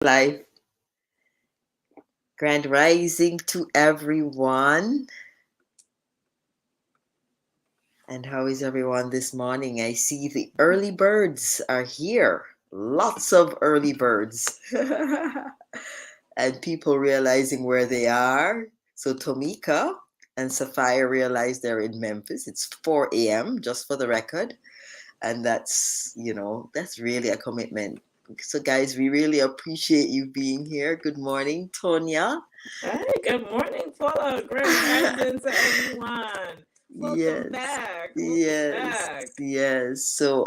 Life. Grand rising to everyone. And how is everyone this morning? I see the early birds are here. Lots of early birds. And people realizing where they are. So Tomika and Sapphire realize they're in Memphis. It's 4 a.m., just for the record. And that's really a commitment. So guys, we really appreciate you being here. Good morning, Tonya. Hey, good morning, Paula. Grand rising to everyone. Welcome Yes, back. Welcome yes, back. yes. So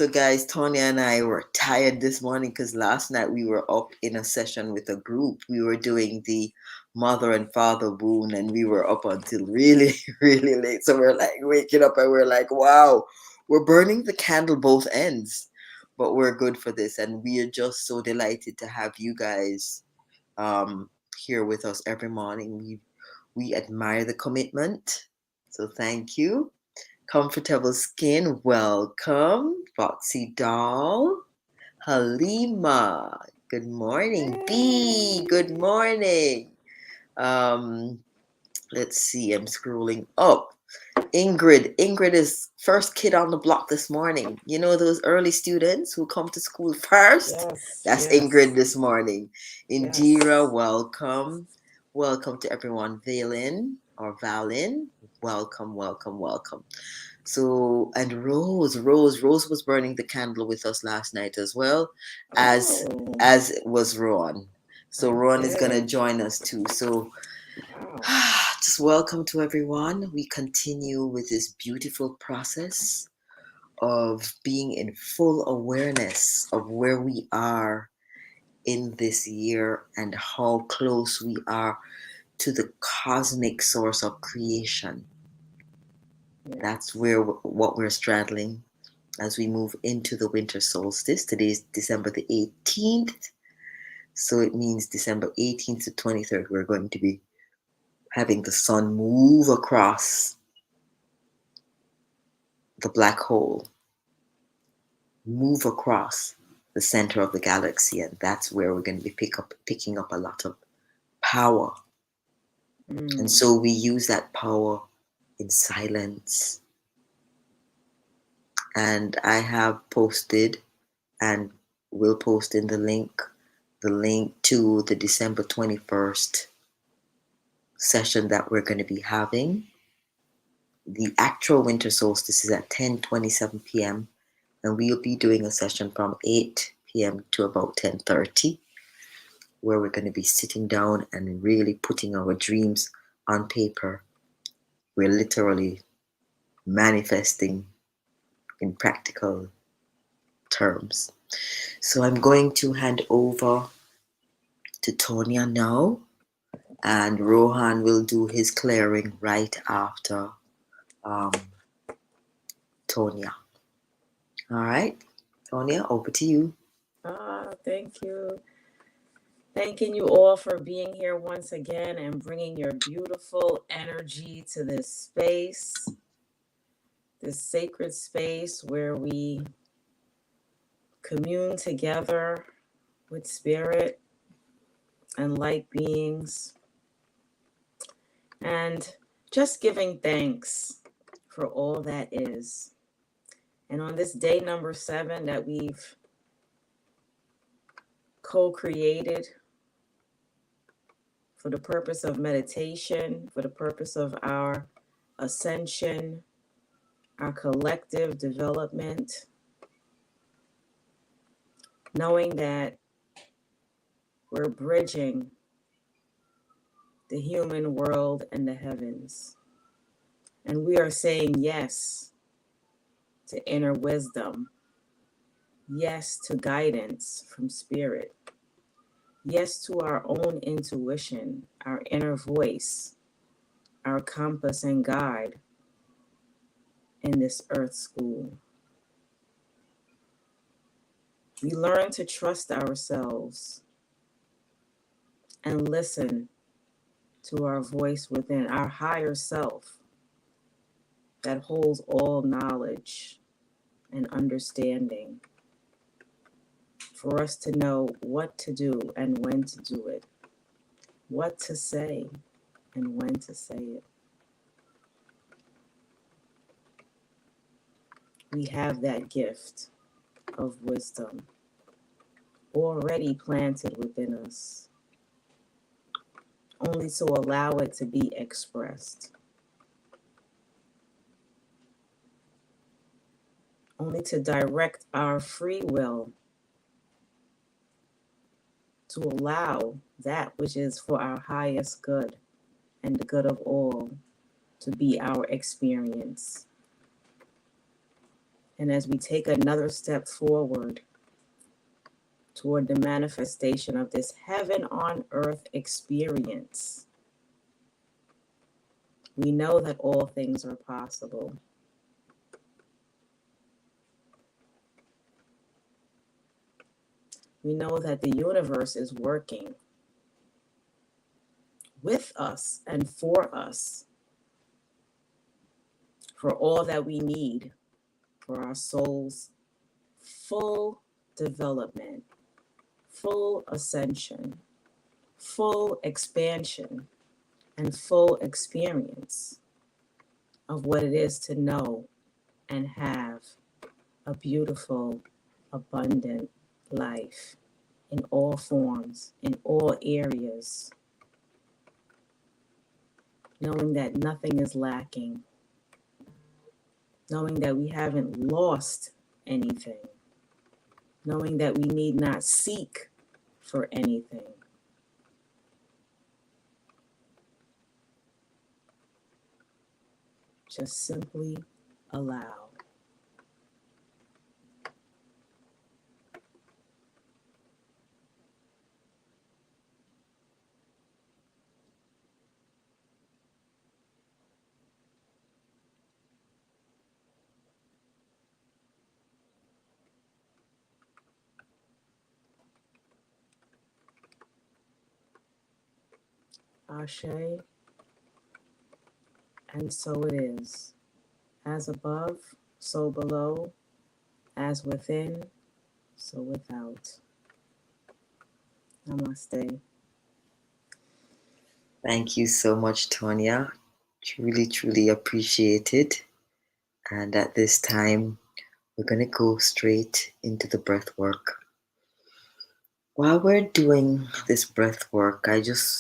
guys, Tonya and I were tired this morning because last night we were up in a session with a group. We were doing the mother and father boon, and we were up until really, really late. So we're like waking up and we're like, wow, we're burning the candle both ends, but we're good for this. And we are just so delighted to have you guys here with us every morning. We admire the commitment. So thank you. Comfortable Skin, welcome. Foxy Doll, Halima, good morning. B, good morning. Um, let's see, I'm scrolling up. Ingrid is first kid on the block this morning. You know those early students who come to school first? That's Ingrid this morning. Indira, welcome. Welcome to everyone. Valin, welcome, welcome, welcome. So, and Rose was burning the candle with us last night as well, as was Rohan. So Rohan is gonna join us too. So just welcome to everyone. We continue with this beautiful process of being in full awareness of where we are in this year and how close we are to the cosmic source of creation. That's what we're straddling as we move into the winter solstice. Today is December the 18th. So it means December 18th to 23rd, we're going to be having the sun move across the black hole, move across the center of the galaxy. And that's where we're going to be picking up a lot of power. And so we use that power in silence. And I have posted and will post in the link to the December 21st session that we're going to be having. The actual winter solstice is at 10:27 p.m. and we'll be doing a session from 8 p.m. to about 10:30 where we're going to be sitting down and really putting our dreams on paper. We're literally manifesting in practical terms. So I'm going to hand over to Tonya now, and Rohan will do his clearing right after Tonya. All right, Tonya, over to you. Thank you. Thanking you all for being here once again and bringing your beautiful energy to this space, this sacred space where we commune together with spirit and light beings, and just giving thanks for all that is. And on this day number 7 that we've co-created for the purpose of meditation, for the purpose of our ascension, our collective development, knowing that we're bridging the human world and the heavens. And we are saying yes to inner wisdom, yes to guidance from spirit, yes to our own intuition, our inner voice, our compass and guide in this earth school. We learn to trust ourselves and listen to our voice within, our higher self that holds all knowledge and understanding. for us to know what to do and when to do it, what to say and when to say it. We have that gift of wisdom already planted within us, only to allow it to be expressed, only to direct our free will to allow that which is for our highest good and the good of all to be our experience. And as we take another step forward toward the manifestation of this heaven on earth experience, we know that all things are possible. We know that the universe is working with us and for us for all that we need for our soul's full development, full ascension, full expansion, and full experience of what it is to know and have a beautiful, abundant life in all forms, in all areas, knowing that nothing is lacking, knowing that we haven't lost anything, knowing that we need not seek for anything. Just simply allow. Ashe, and so it is. As above, so below, as within, so without. Namaste. Thank you so much, Tonya. Truly, truly appreciate it. And at this time, we're going to go straight into the breath work. While we're doing this breath work,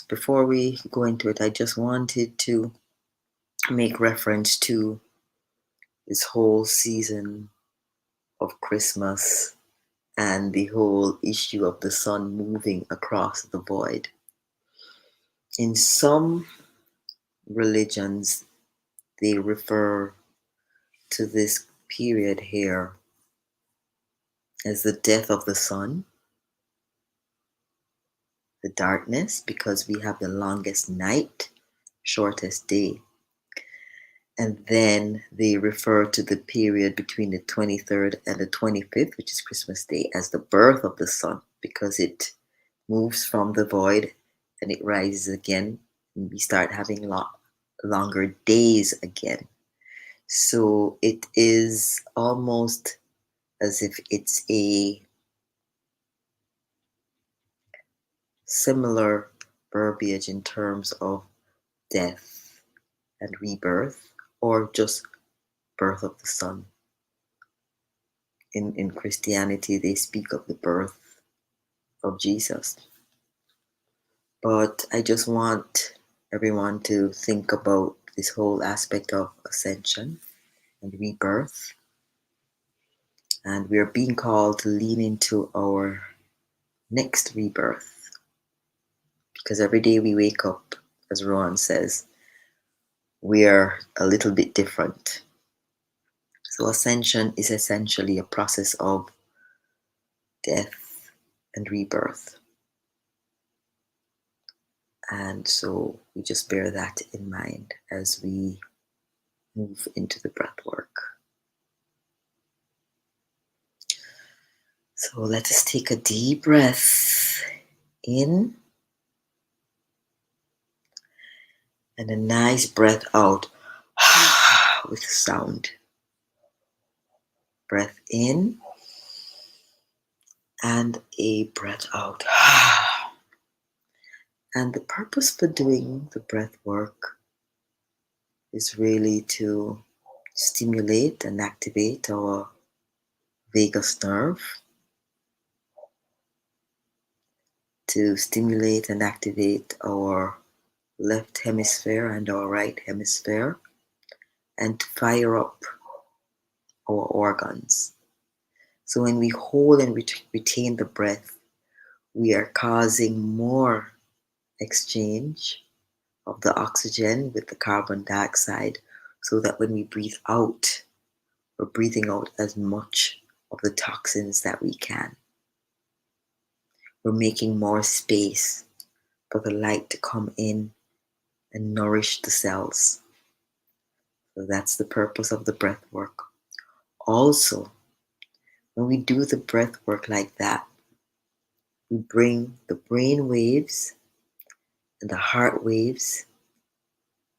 before we go into it, I just wanted to make reference to this whole season of Christmas and the whole issue of the sun moving across the void. In some religions, they refer to this period here as the death of the sun, the darkness, because we have the longest night, shortest day. And then they refer to the period between the 23rd and the 25th, which is Christmas Day, as the birth of the sun, because it moves from the void and it rises again, and we start having longer days again. So it is almost as if it's a similar verbiage in terms of death and rebirth, or just birth of the sun. In Christianity, they speak of the birth of Jesus. But I just want everyone to think about this whole aspect of ascension and rebirth. And we're being called to lean into our next rebirth. Because every day we wake up, as Rohan says, we are a little bit different. So ascension is essentially a process of death and rebirth. And so we just bear that in mind as we move into the breath work. So let us take a deep breath in and a nice breath out with sound. Breath in and a breath out. And the purpose for doing the breath work is really to stimulate and activate our vagus nerve, to stimulate and activate our left hemisphere and our right hemisphere, and to fire up our organs. So when we hold and retain the breath, we are causing more exchange of the oxygen with the carbon dioxide, so that when we breathe out, we're breathing out as much of the toxins that we can. We're making more space for the light to come in and nourish the cells. So that's the purpose of the breath work. Also, when we do the breath work like that, we bring the brain waves and the heart waves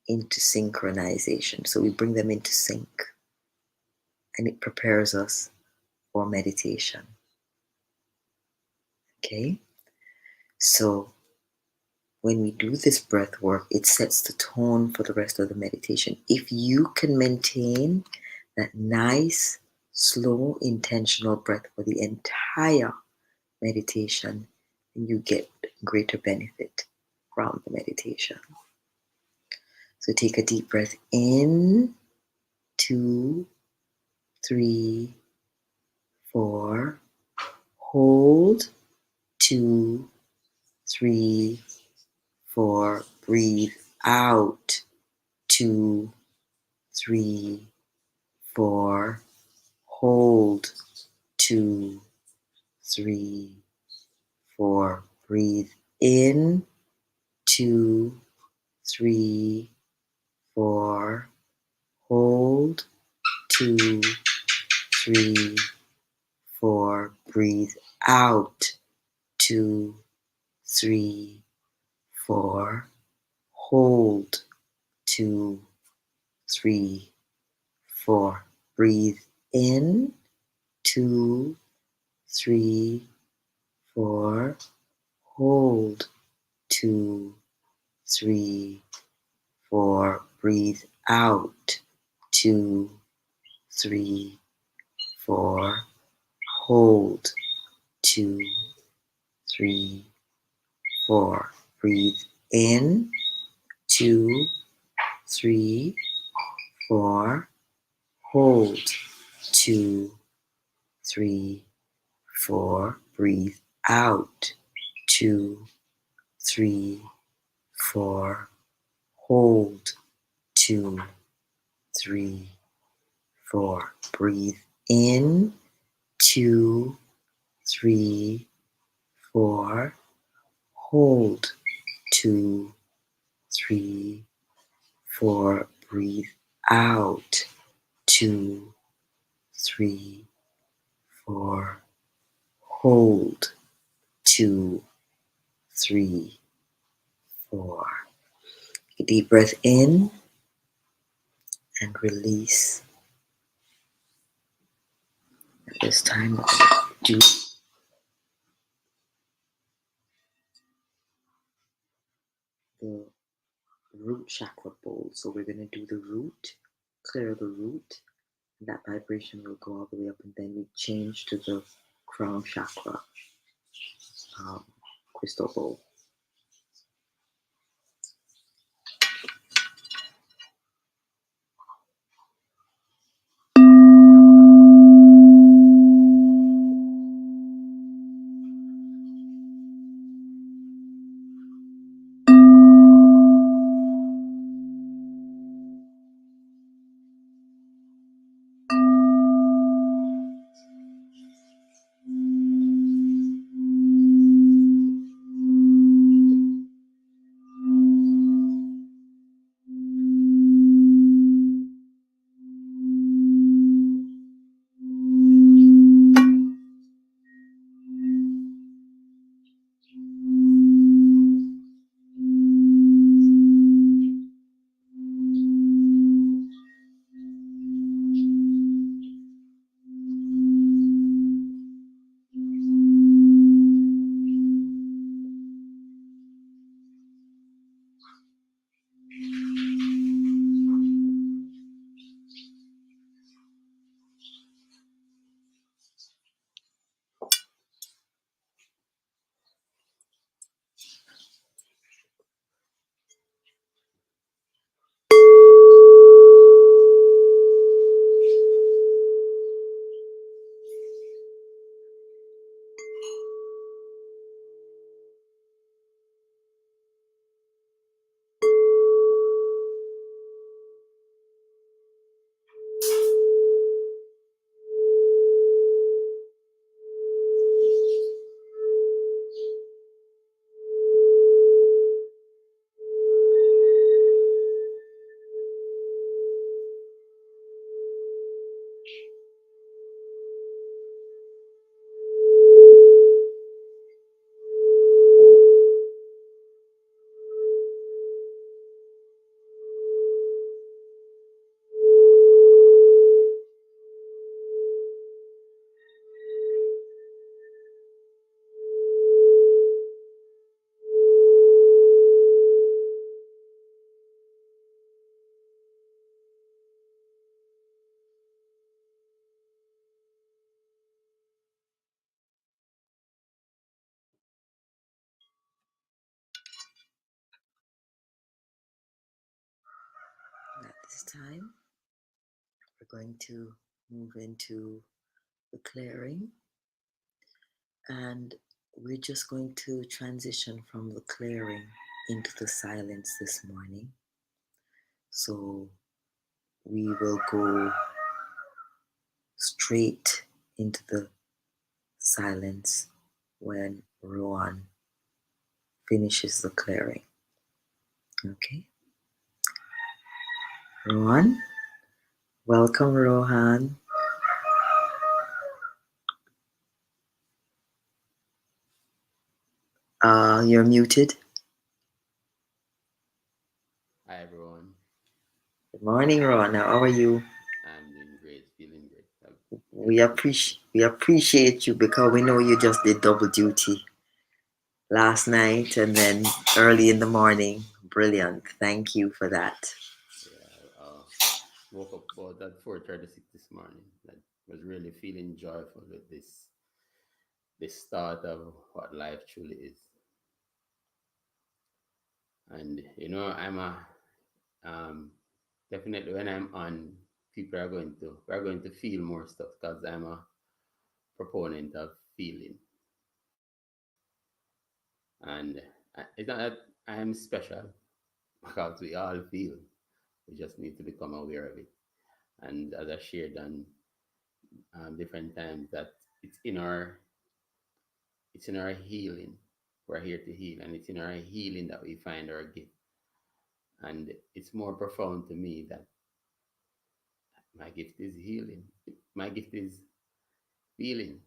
into synchronization. So we bring them into sync, and it prepares us for meditation. Okay? So when we do this breath work, it sets the tone for the rest of the meditation. If you can maintain that nice, slow, intentional breath for the entire meditation, then you get greater benefit from the meditation. So take a deep breath in, 2, 3, 4. Hold, 2, 3, 4. Breathe out, 2, 3, 4. Hold, 2, 3, 4. Breathe in, 2, 3, 4. Hold, 2, 3, 4. Breathe out, 2, 3, 4. Hold, 2, 3, 4. Breathe in, 2, 3, 4. Hold, 2, 3, 4. Breathe out, 2, 3, 4. Hold, 2, 3, 4. Breathe in, 2, 3, 4. Hold, 2, 3, 4. Breathe out, 2, 3, 4. Hold, 2, 3, 4. Breathe in, 2, 3, 4. Hold, 2, 3, 4. Breathe out, 2, 3, 4. Hold, 2, 3, 4. A deep breath in and release. At this time, we're going to do the root chakra bowl. So we're going to do the root, clear the root, and that vibration will go all the way up, and then we change to the crown chakra crystal bowl. time, we're going to move into the clearing, and we're just going to transition from the clearing into the silence this morning. So we will go straight into the silence when Rohan finishes the clearing. Okay? Rohan? Welcome, Rohan. You're muted. Hi everyone. Good morning, Rohan. How are you? I'm doing great, feeling great. We appreciate you because we know you just did double duty last night and then early in the morning. Brilliant. Thank you for that. Yeah, woke up about at 4:36 this morning. That was really feeling joyful with this thought of what life truly is. And I'm a um definitely when I'm on, people are going to feel more stuff because I'm a proponent of feeling. And it's not that I am special because we all feel. We just need to become aware of it. And as I shared on different times, that it's in our it's in our healing. We're here to heal, and it's in our healing that we find our gift. And it's more profound to me that my gift is healing. My gift is feeling.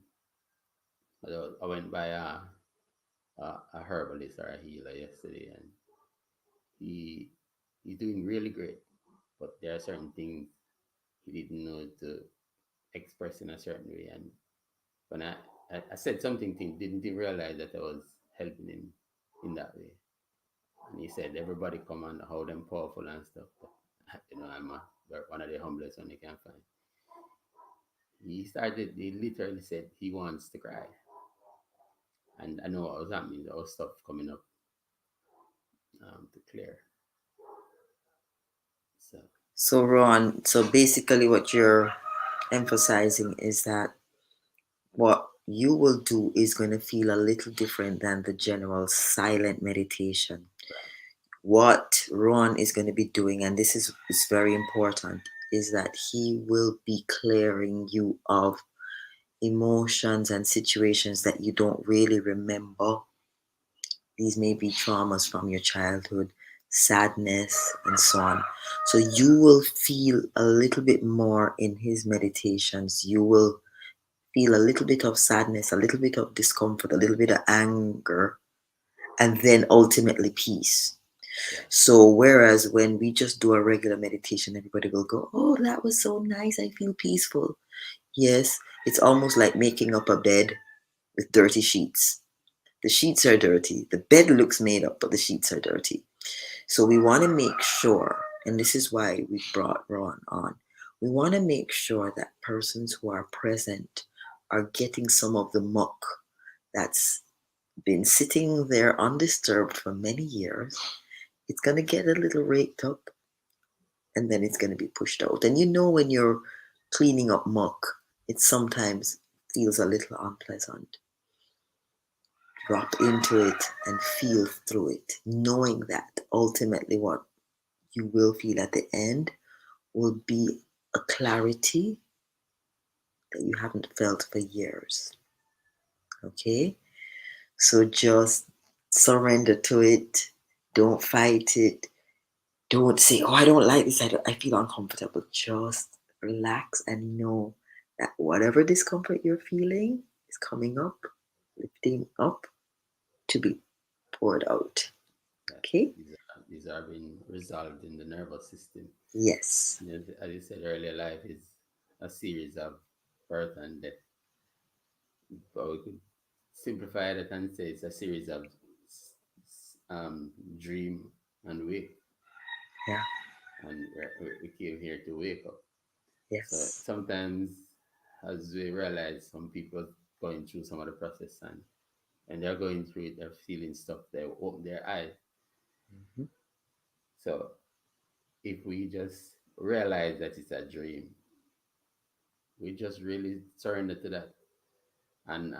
I went by a herbalist or a healer yesterday, and he he's doing really great. But there are certain things he didn't know to express in a certain way. And when I said something to him, didn't he realize that I was helping him in that way. And he said, everybody come on how them powerful and stuff. But, I'm one of the humblest one you can find. He literally said he wants to cry. And I know what was happening. There was stuff coming up to clear. So, So, Ron, so basically what you're emphasizing is that what you will do is going to feel a little different than the general silent meditation. right. What Ron is going to be doing, and this is very important, is that he will be clearing you of emotions and situations that you don't really remember. These may be traumas from your childhood, sadness, and so on. So you will feel a little bit more in his meditations. You will feel a little bit of sadness, a little bit of discomfort, a little bit of anger, and then ultimately peace. Yeah. So, whereas when we just do a regular meditation, everybody will go, "Oh, that was so nice. I feel peaceful." Yes, it's almost like making up a bed with dirty sheets. The sheets are dirty. The bed looks made up, but the sheets are dirty. So we want to make sure, and this is why we brought Ron on, we want to make sure that persons who are present are getting some of the muck that's been sitting there undisturbed for many years. It's going to get a little raked up and then it's going to be pushed out. And when you're cleaning up muck, it sometimes feels a little unpleasant. Drop into it and feel through it, knowing that ultimately what you will feel at the end will be a clarity that you haven't felt for years. Okay? So just surrender to it. Don't fight it. Don't say, "Oh, I don't like this. I feel uncomfortable." Just relax and know that whatever discomfort you're feeling is coming up, lifting up to be poured out. Yeah. Okay? These are being resolved in the nervous system. Yes. And as you said earlier, life is a series of birth and death. But we could simplify it and say it's a series of dream and wake. Yeah. And we came here to wake up. So Yes. sometimes, as we realize, some people going through some of the process, and they're going through it, they're feeling stuff, they open their eyes. Mhm. So if we just realize that it's a dream. We just really surrender to that and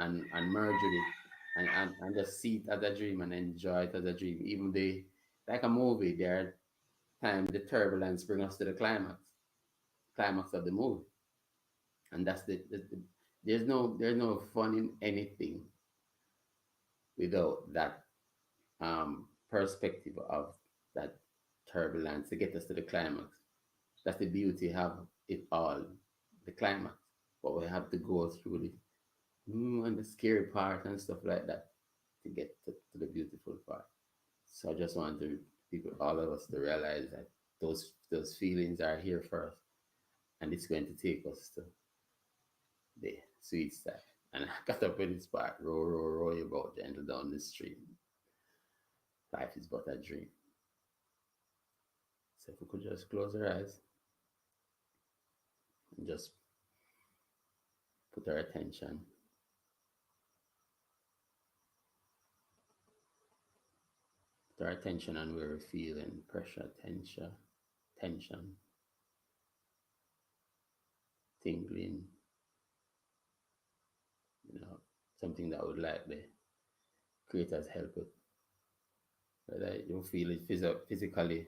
merge with it and just see it as a dream and enjoy it as a dream. Even the like a movie, there are times the turbulence bring us to the climax of the movie. And that's there's no fun in anything without that perspective of that turbulence to get us to the climax. That's the beauty of it all, the climax. But we have to go through and the scary part and stuff like that to get to the beautiful part. So I just want to people, all of us, to realize that those feelings are here first, and it's going to take us to the sweet stuff. And I got up in this part, row, row, row your boat gentle down the stream. Life is but a dream. So if we could just close our eyes and just put our attention on where we're feeling pressure, tension, tingling, you know, something that would like the creators help with. Whether you feel it physically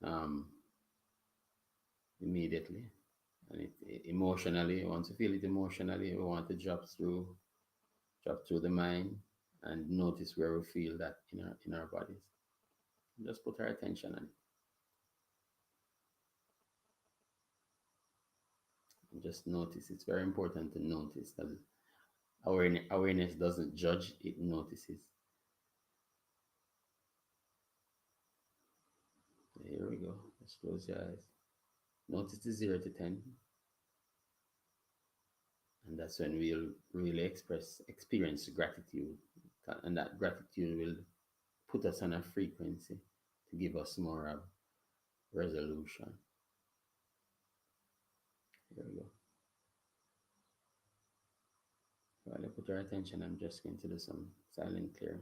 um, immediately, and emotionally, once you feel it emotionally, we want to drop through the mind and notice where we feel that in our bodies. Just put our attention on it. And just notice. It's very important to notice that awareness doesn't judge, it notices. Here we go. Just close your eyes. Notice the 0 to 10. And that's when we'll really experience gratitude. And that gratitude will put us on a frequency to give us more of resolution. Here we go. While I put our attention, I'm just going to do some silent clearing.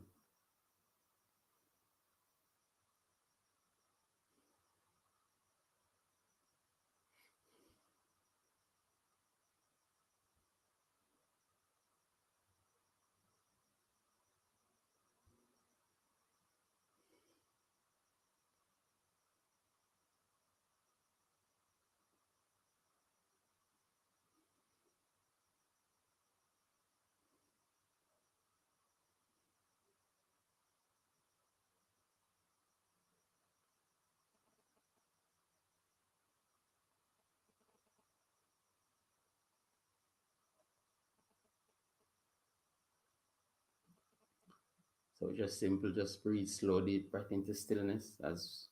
So just simple, just breathe slowly back into stillness as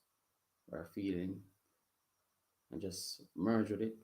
we're feeling, and just merge with it.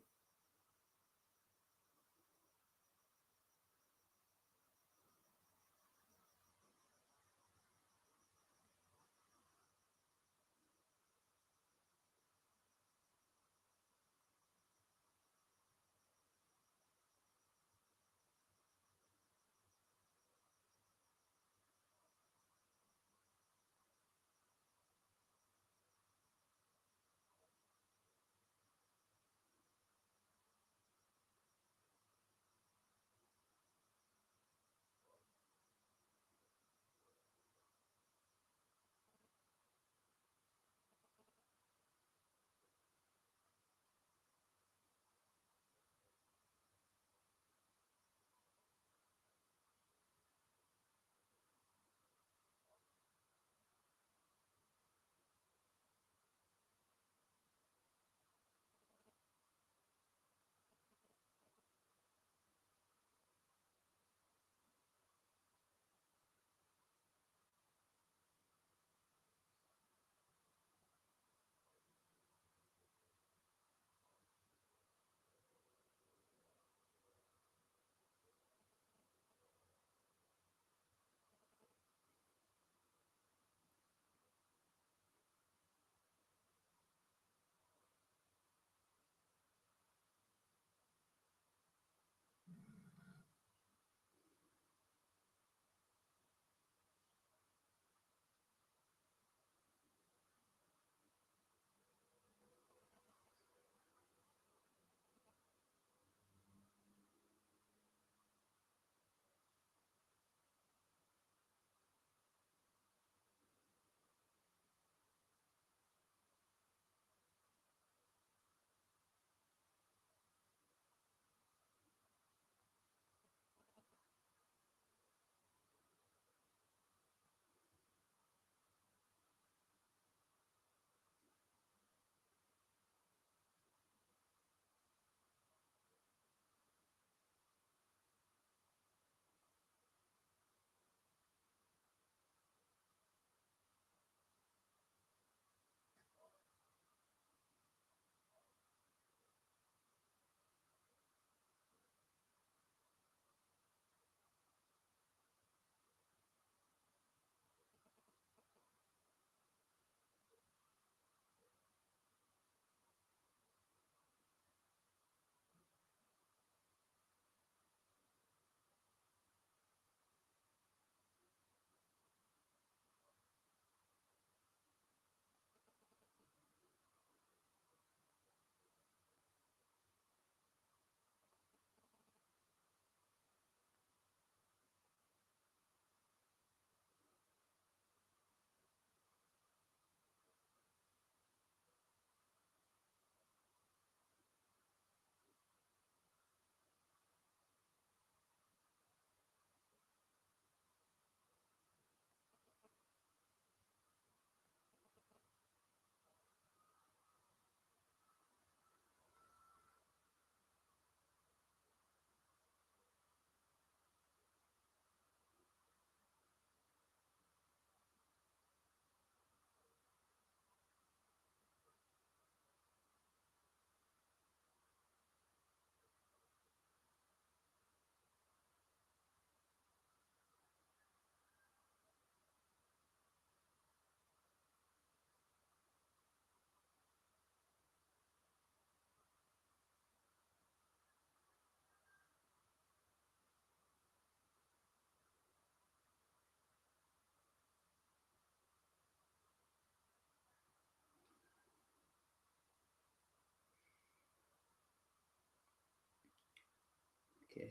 Okay.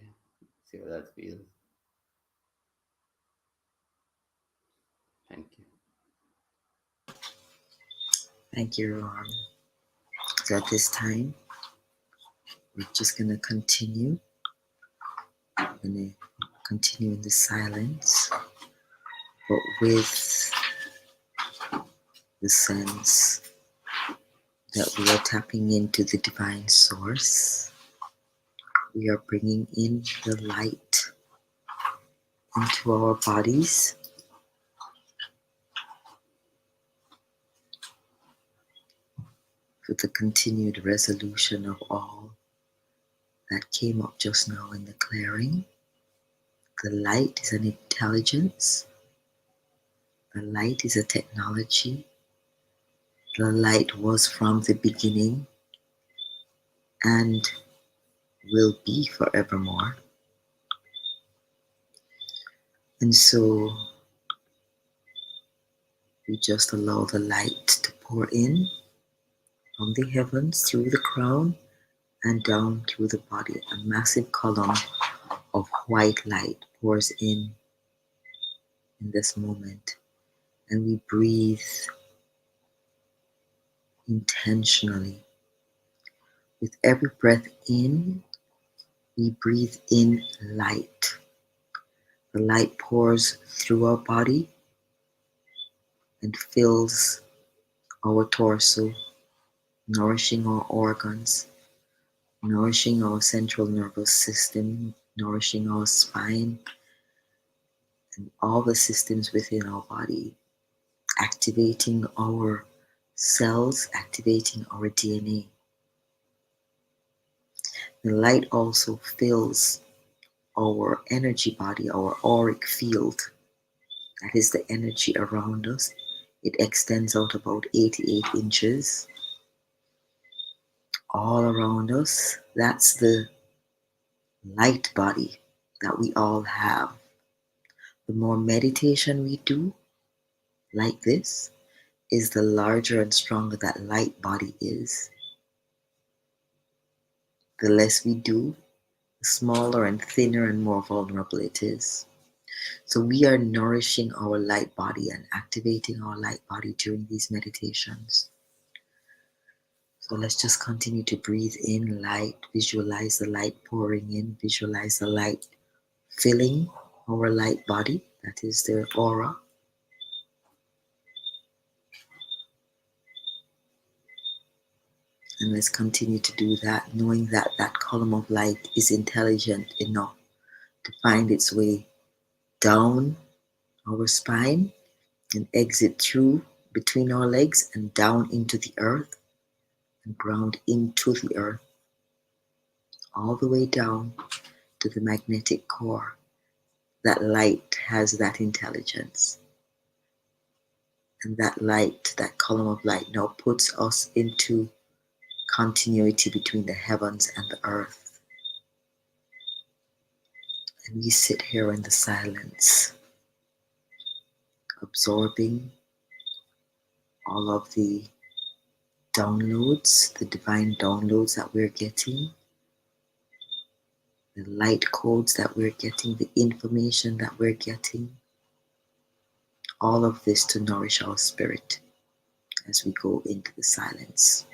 See how that feels. Thank you. Thank you, Rohan. So at this time, we're just going to continue. We're going to continue in the silence, but with the sense that we are tapping into the divine source. We are bringing in the light into our bodies for the continued resolution of all that came up just now in the clearing. The light is an intelligence. The light is a technology. The light was from the beginning and will be forevermore. And so we just allow the light to pour in from the heavens through the crown and down through the body. A massive column of white light pours in this moment. And we breathe intentionally. With every breath in, we breathe in light. The light pours through our body and fills our torso, nourishing our organs, nourishing our central nervous system, nourishing our spine, and all the systems within our body, activating our cells, activating our DNA. The light also fills our energy body, our auric field. That is the energy around us. It extends out about 88 inches all around us. That's the light body that we all have. The more meditation we do like this, is the larger and stronger that light body is. The less we do, the smaller and thinner and more vulnerable it is. So we are nourishing our light body and activating our light body during these meditations. So let's just continue to breathe in light, visualize the light pouring in, visualize the light filling our light body, that is their aura. And let's continue to do that, knowing that that column of light is intelligent enough to find its way down our spine and exit through between our legs and down into the earth and ground into the earth, all the way down to the magnetic core. That light has that intelligence. And that light, that column of light now puts us into continuity between the heavens and the earth. And we sit here in the silence, absorbing all of the downloads, the divine downloads that we're getting, the light codes that we're getting, the information that we're getting, all of this to nourish our spirit as we go into the silence.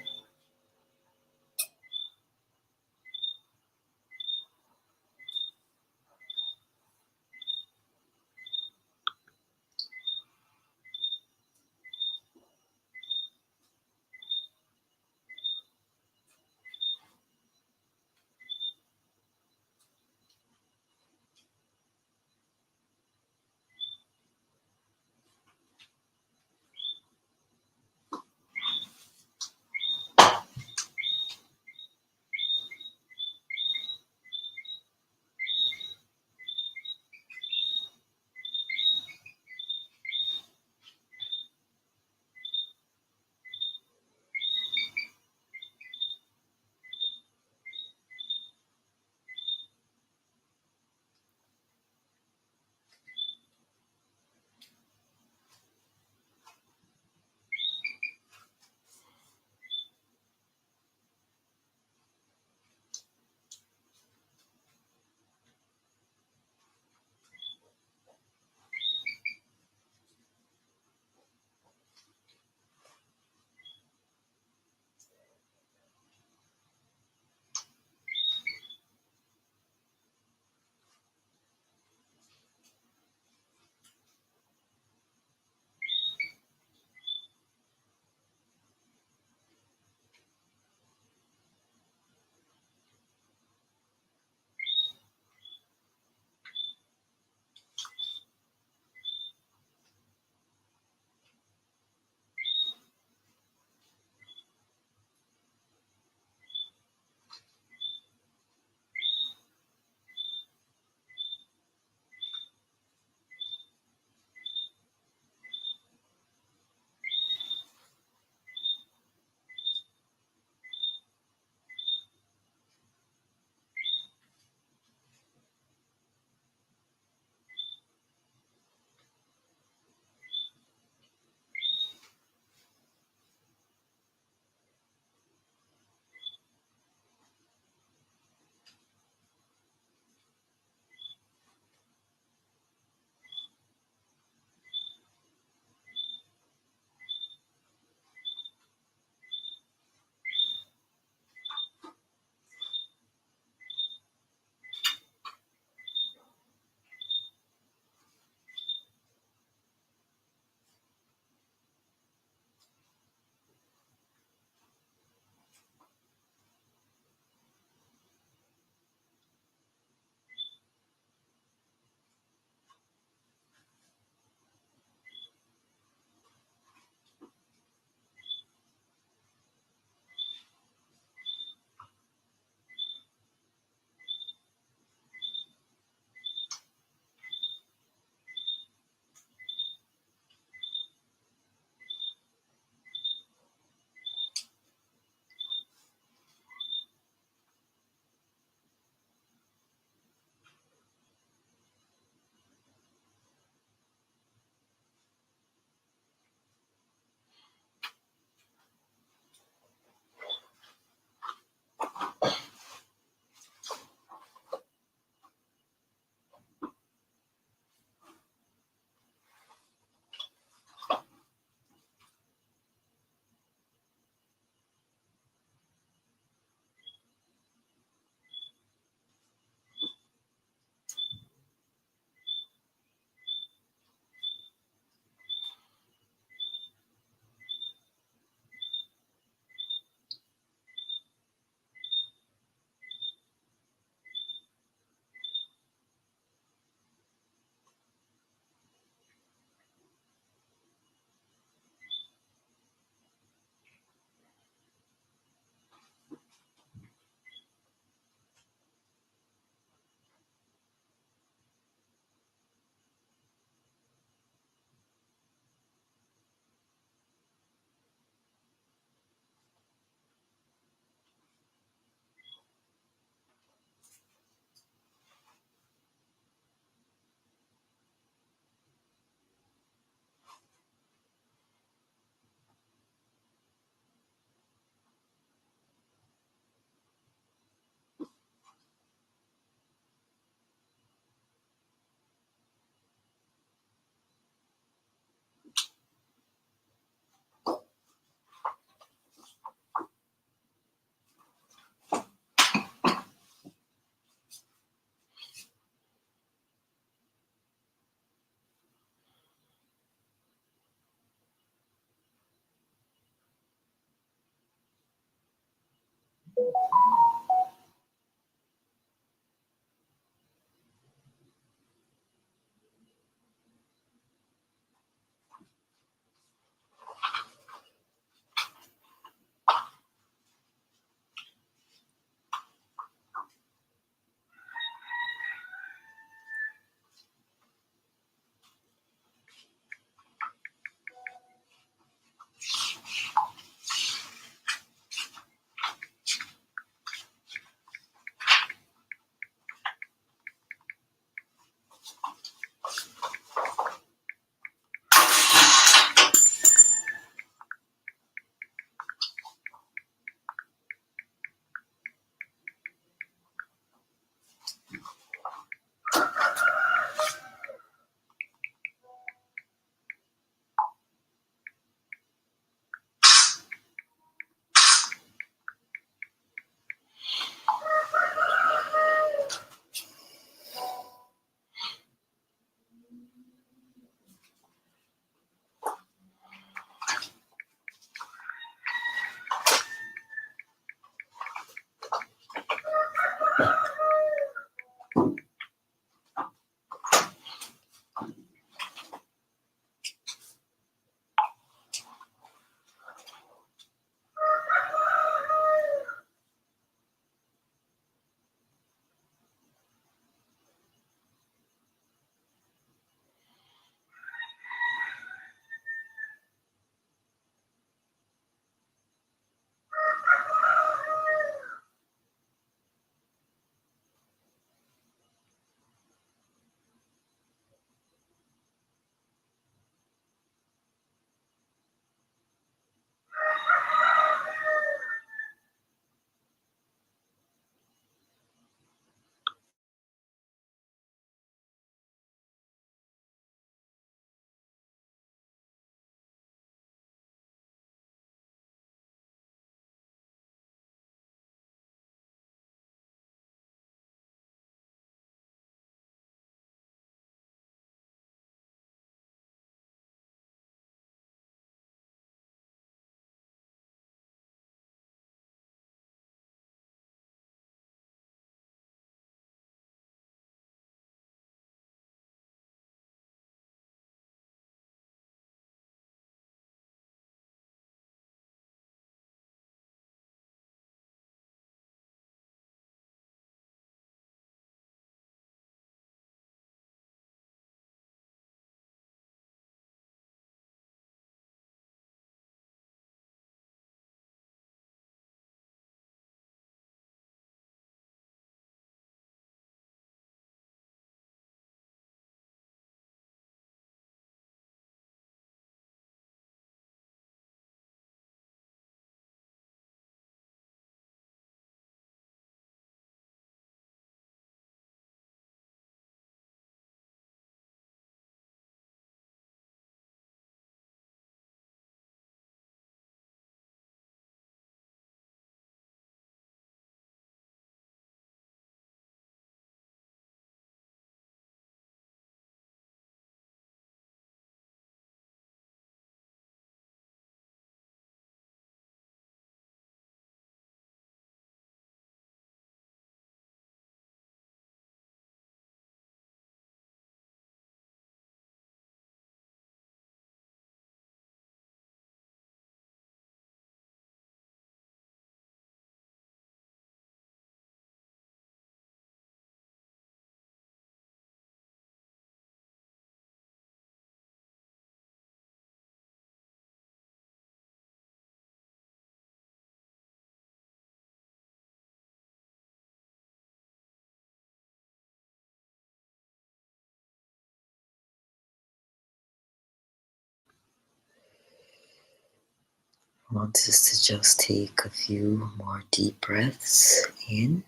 I want us to just take a few more deep breaths in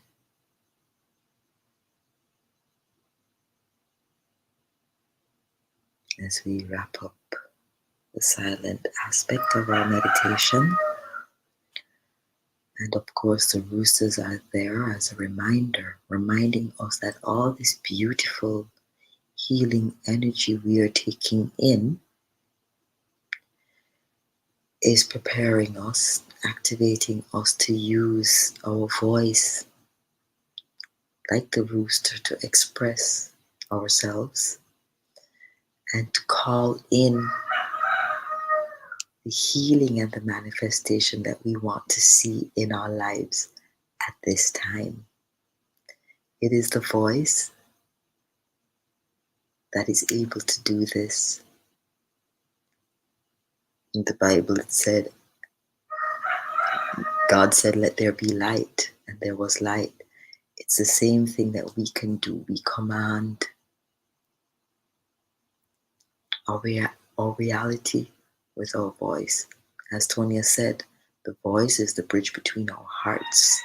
as we wrap up the silent aspect of our meditation. And of course, the roosters are there as a reminder, reminding us that all this beautiful healing energy we are taking in is preparing us, activating us to use our voice like the rooster to express ourselves and to call in the healing and the manifestation that we want to see in our lives at this time. It is the voice that is able to do this. In the Bible, it said, God said, let there be light, and there was light. It's the same thing that we can do. We command our reality with our voice. As Tonya said, the voice is the bridge between our hearts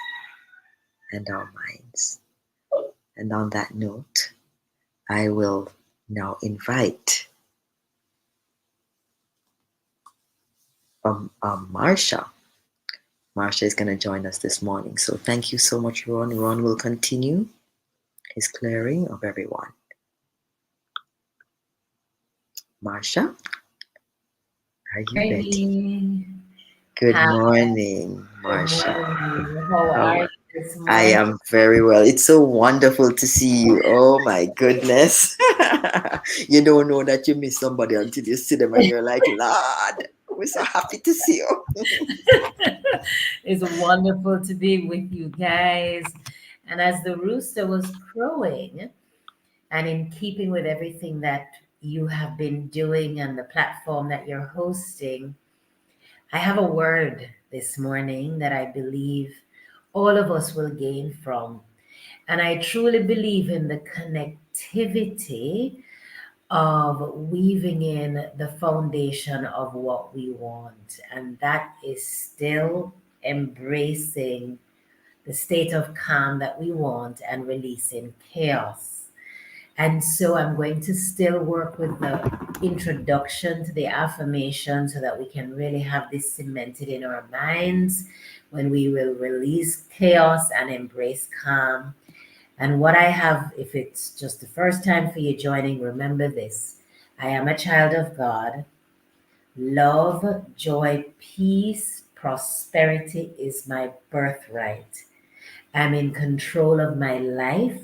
and our minds. And on that note, I will now invite Marsha. Marsha is going to join us this morning. So thank you so much, Ron. Ron will continue his clearing of everyone. Marsha, are you ready? Good morning, Marsha. How are you this morning? I am very well. It's so wonderful to see you. Oh my goodness. You don't know that you miss somebody until you see them and you're like, Lord, we're so happy to see you. It's wonderful to be with you guys. And as the rooster was crowing, and in keeping with everything that you have been doing and the platform that you're hosting, I have a word this morning that I believe all of us will gain from. And I truly believe in the connectivity of weaving in the foundation of what we want. And that is still embracing the state of calm that we want and releasing chaos. And so I'm going to still work with the introduction to the affirmation so that we can really have this cemented in our minds when we will release chaos and embrace calm. And what I have, if it's just the first time for you joining, remember this. I am a child of God. Love, joy, peace, prosperity is my birthright. I'm in control of my life,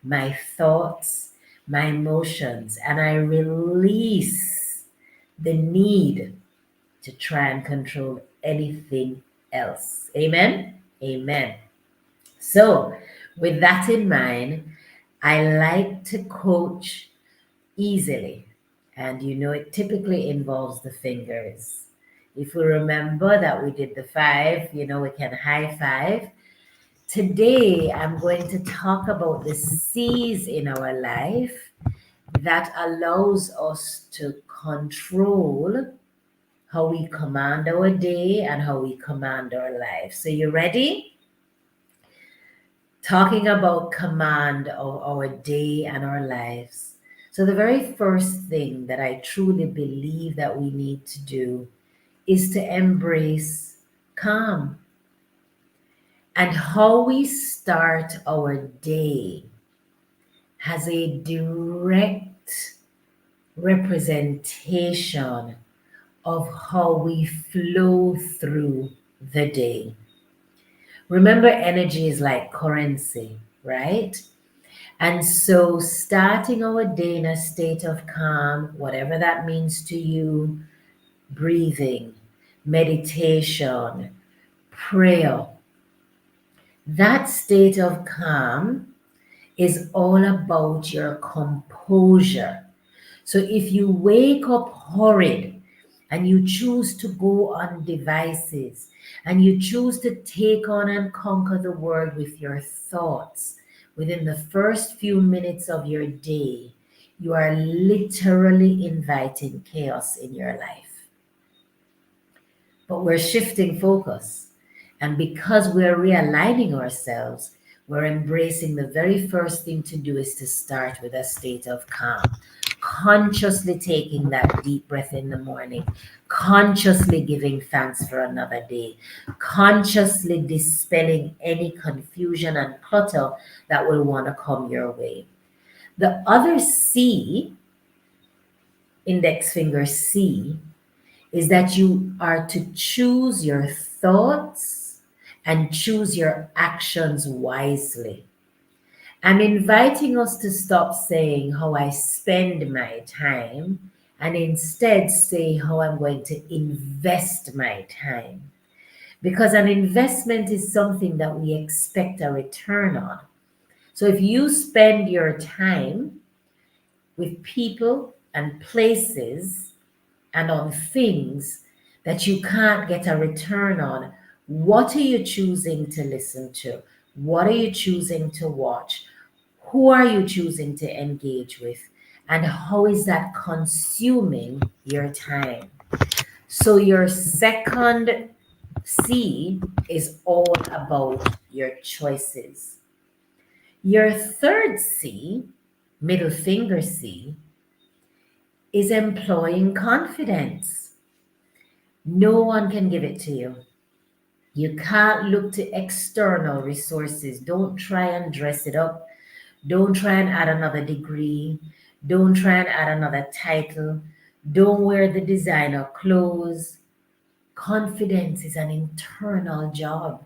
my thoughts, my emotions, and I release the need to try and control anything else. Amen? Amen. So, with that in mind, I like to coach easily. And it typically involves the fingers. If we remember that we did the 5, we can high five. Today, I'm going to talk about the C's in our life that allows us to control how we command our day and how we command our life. So, you ready? Talking about command of our day and our lives. So the very first thing that I truly believe that we need to do is to embrace calm. And how we start our day has a direct representation of how we flow through the day. Remember, energy is like currency, right? And so, starting our day in a state of calm, whatever that means to you, breathing, meditation, prayer, that state of calm is all about your composure. So, if you wake up hurried and you choose to go on devices and you choose to take on and conquer the world with your thoughts, within the first few minutes of your day, you are literally inviting chaos in your life. but we're shifting focus. And because we're realigning ourselves, we're embracing the very first thing to do is to start with a state of calm. Consciously taking that deep breath in the morning, consciously giving thanks for another day, consciously dispelling any confusion and clutter that will want to come your way. The other C, index finger C, is that you are to choose your thoughts and choose your actions wisely. I'm inviting us to stop saying how I spend my time and instead say how I'm going to invest my time. Because an investment is something that we expect a return on. So if you spend your time with people and places and on things that you can't get a return on, what are you choosing to listen to? What are you choosing to watch? Who are you choosing to engage with? And how is that consuming your time? So your second C is all about your choices. Your third C, middle finger C, is employing confidence. No one can give it to you. You can't look to external resources. Don't try and dress it up. Don't try and add another degree. Don't try and add another title. Don't wear the designer clothes. Confidence is an internal job.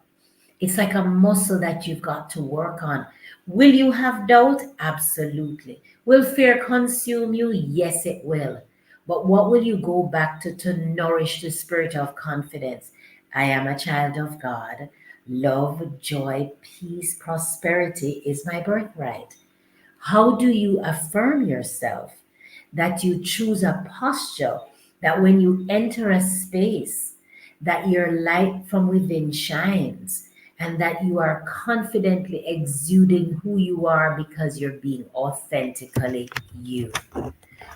It's like a muscle that you've got to work on. Will you have doubt? Absolutely. Will fear consume you? Yes, it will. But what will you go back to nourish the spirit of confidence? I am a child of God. Love, joy, peace, prosperity is my birthright. How do you affirm yourself? That you choose a posture that when you enter a space, that your light from within shines and that you are confidently exuding who you are because you're being authentically you.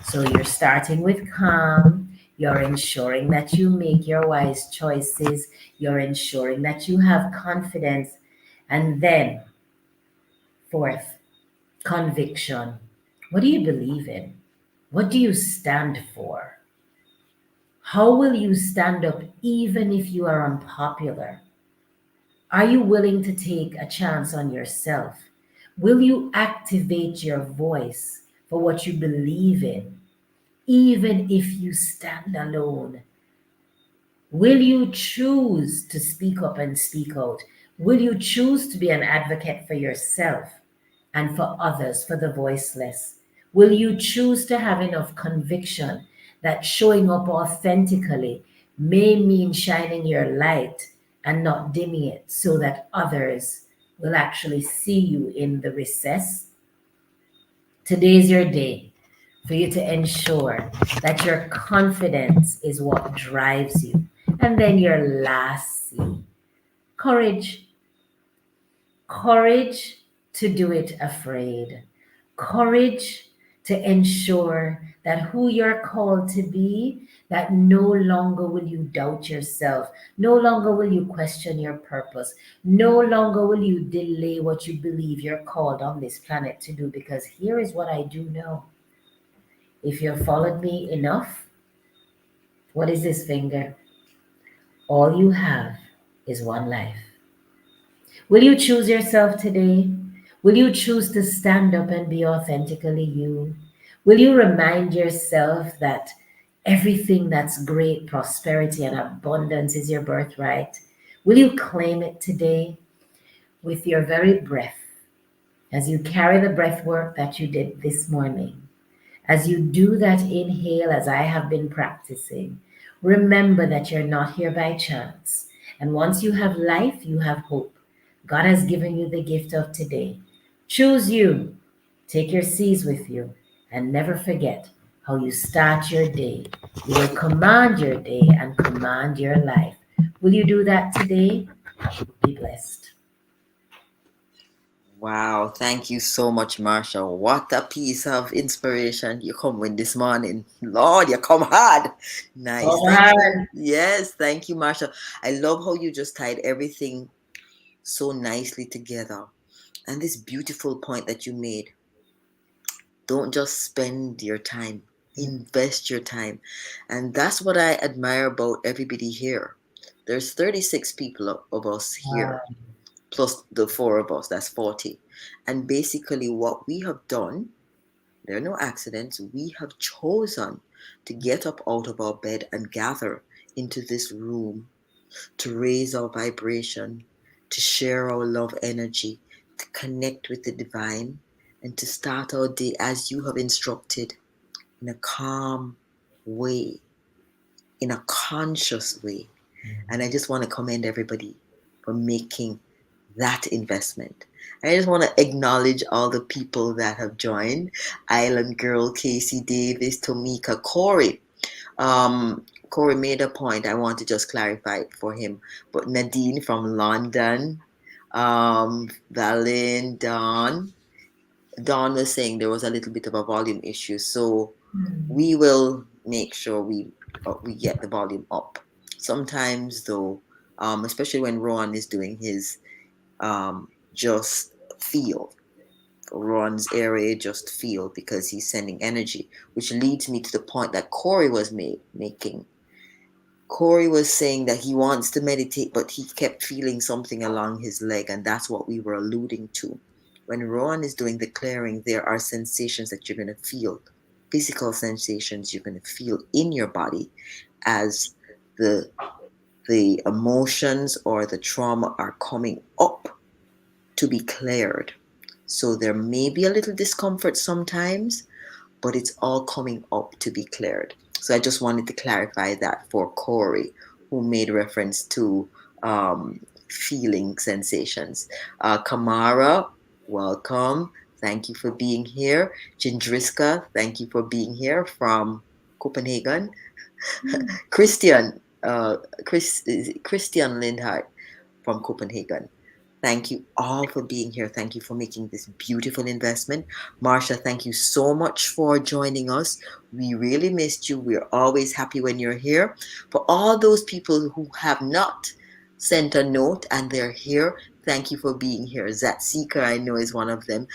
So you're starting with calm. You're ensuring that you make your wise choices. You're ensuring that you have confidence. And then, fourth, conviction. What do you believe in? What do you stand for? How will you stand up even if you are unpopular? Are you willing to take a chance on yourself? Will you activate your voice for what you believe in, even if you stand alone? Will you choose to speak up and speak out? Will you choose to be an advocate for yourself and for others, for the voiceless? Will you choose to have enough conviction that showing up authentically may mean shining your light and not dimming it so that others will actually see you in the recess? Today's your day for you to ensure that your confidence is what drives you. And then your last C, courage. Courage to do it afraid. Courage to ensure that who you're called to be, that no longer will you doubt yourself. No longer will you question your purpose. No longer will you delay what you believe you're called on this planet to do. Because here is what I do know. If you've followed me enough, what is this finger? All you have is one life. Will you choose yourself today? Will you choose to stand up and be authentically you? Will you remind yourself that everything that's great, prosperity, and abundance is your birthright? Will you claim it today with your very breath as you carry the breath work that you did this morning? As you do that inhale, as I have been practicing, remember that you're not here by chance. And once you have life, you have hope. God has given you the gift of today. Choose you. Take your C's with you. And never forget how you start your day. You will command your day and command your life. Will you do that today? Be blessed. Wow, thank you so much, Marsha. What a piece of inspiration you come with this morning. Lord, you come hard. Nice. Thank you. Rohan. Yes, thank you, Marsha. I love how you just tied everything so nicely together. And this beautiful point that you made, don't just spend your time, invest your time. And that's what I admire about everybody here. There's 36 people of us here, Wow. plus the four of us, that's 40. And basically, what we have done, there are no accidents, we have chosen to get up out of our bed and gather into this room to raise our vibration, to share our love energy, to connect with the divine, and to start our day as you have instructed, in a calm way, in a conscious way. And I just want to commend everybody for making that investment. I just want to acknowledge all the people that have joined: Island Girl, Casey Davis, Tomika, Corey. Corey made a point. I want to just clarify it for him. But Nadine from London, Valin, Dawn was saying there was a little bit of a volume issue. So Hmm. we will make sure we get the volume up. Sometimes though, especially when Rohan is doing his just feel, Ron's area just feel, because he's sending energy, which leads me to the point that Corey was making. Corey was saying that he wants to meditate, but he kept feeling something along his leg, and that's what we were alluding to. When Ron is doing the clearing, there are sensations that you're going to feel, physical sensations you're going to feel in your body as the the emotions or the trauma are coming up to be cleared. So there may be a little discomfort sometimes, but it's all coming up to be cleared. So I just wanted to clarify that for Corey, who made reference to feeling sensations. Kamara, welcome. Thank you for being here. Jindriska, thank you for being here from Copenhagen. Christian, Christian Lindhart from Copenhagen. Thank you all for being here. Thank you for making this beautiful investment. Marsha, thank you so much for joining us. We really missed you. We're always happy when you're here. For all those people who have not sent a note and they're here, thank you for being here. Zatsika, I know, is one of them.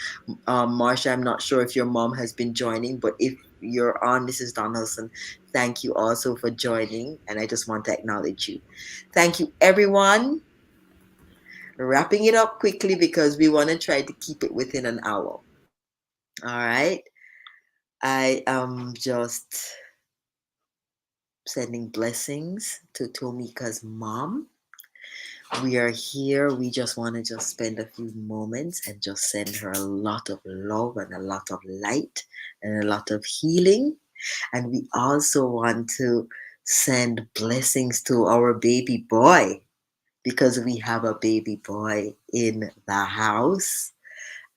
Marsha, I'm not sure if your mom has been joining, but if you're on, Mrs. Donaldson, thank you also for joining. And I just want to acknowledge you. Thank you, everyone. Wrapping it up quickly because we want to try to keep it within an hour. All right. I am just sending blessings to Tomika's mom. We are here. We just want to just spend a few moments and just send her a lot of love and a lot of light and a lot of healing. And we also want to send blessings to our baby boy, because we have a baby boy in the house.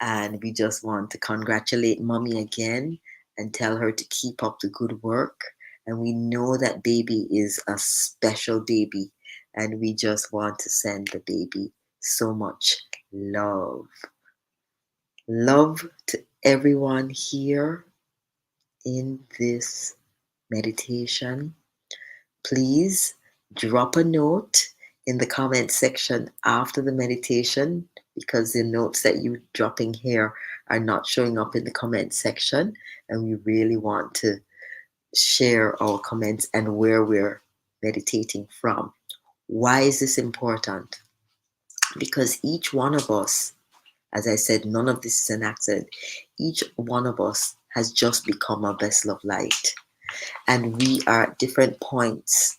And we just want to congratulate mommy again and tell her to keep up the good work. And we know that baby is a special baby. And we just want to send the baby so much love. Love to everyone here in this meditation. Please drop a note in the comment section after the meditation, because the notes that you're dropping here are not showing up in the comment section, and we really want to share our comments and where we're meditating from. Why is this important? Because each one of us, as I said, none of this is an accident. Each one of us has just become a vessel of light, and we are at different points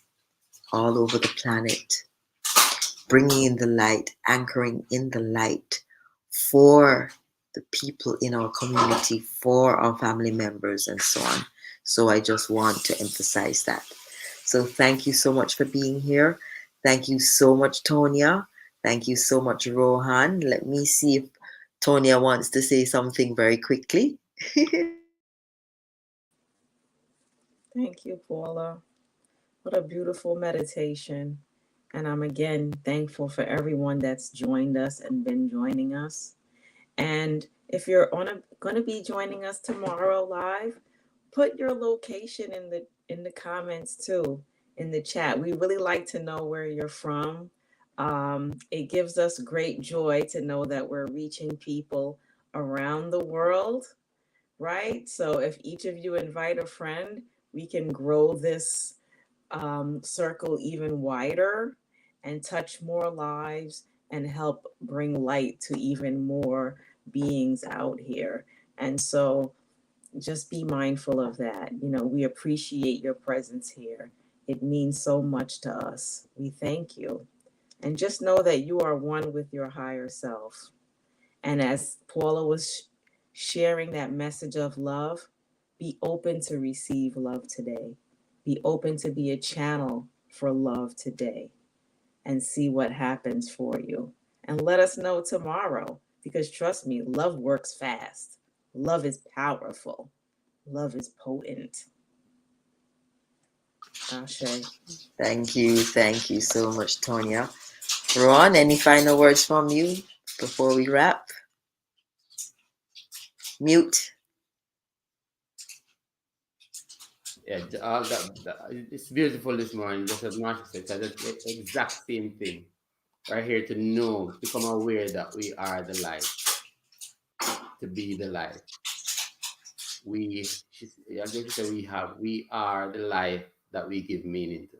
all over the planet, bringing in the light, anchoring in the light for the people in our community, for our family members, and so on. So I just want to emphasize that. So thank you so much for being here. Thank you so much, Tonya. Thank you so much, Rohan. Let me see if Tonya wants to say something very quickly. Thank you, Paula. What a beautiful meditation. And I'm again thankful for everyone that's joined us and been joining us. And if you're going to be joining us tomorrow live, put your location in the comments too, in the chat. We really like to know where you're from. It gives us great joy to know that we're reaching people around the world, right? So if each of you invite a friend, we can grow this circle even wider and touch more lives and help bring light to even more beings out here. And so just be mindful of that. You know, we appreciate your presence here. It means so much to us. We thank you. And just know that you are one with your higher self. And as Paula was sharing that message of love, be open to receive love today. Be open to be a channel for love today and see what happens for you. And let us know tomorrow, because trust me, love works fast. Love is powerful. Love is potent. Ashe. Thank you. Thank you so much, Tonya. Ron, any final words from you before we wrap? Mute. Yeah, it's beautiful this morning, just as Marsha said, because it's the exact same thing. We're here to know, become aware that we are the light, to be the light. We are the life that we give meaning to.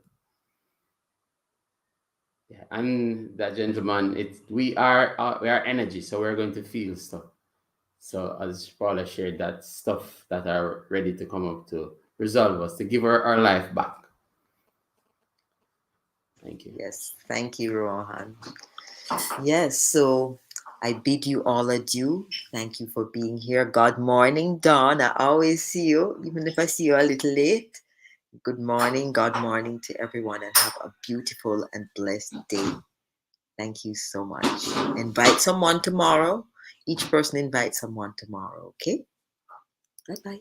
Yeah, and that gentleman, we are energy, so we're going to feel stuff. So as Paula shared, that stuff that are ready to come up to resolve us, to give our life back. Thank you. Yes, thank you, Rohan. Yes, so I bid you all adieu. Thank you for being here. Good morning, Dawn. I always see you, even if I see you a little late. Good morning to everyone, and have a beautiful and blessed day. Thank you so much. Invite someone tomorrow. Each person invite someone tomorrow, okay? Bye-bye.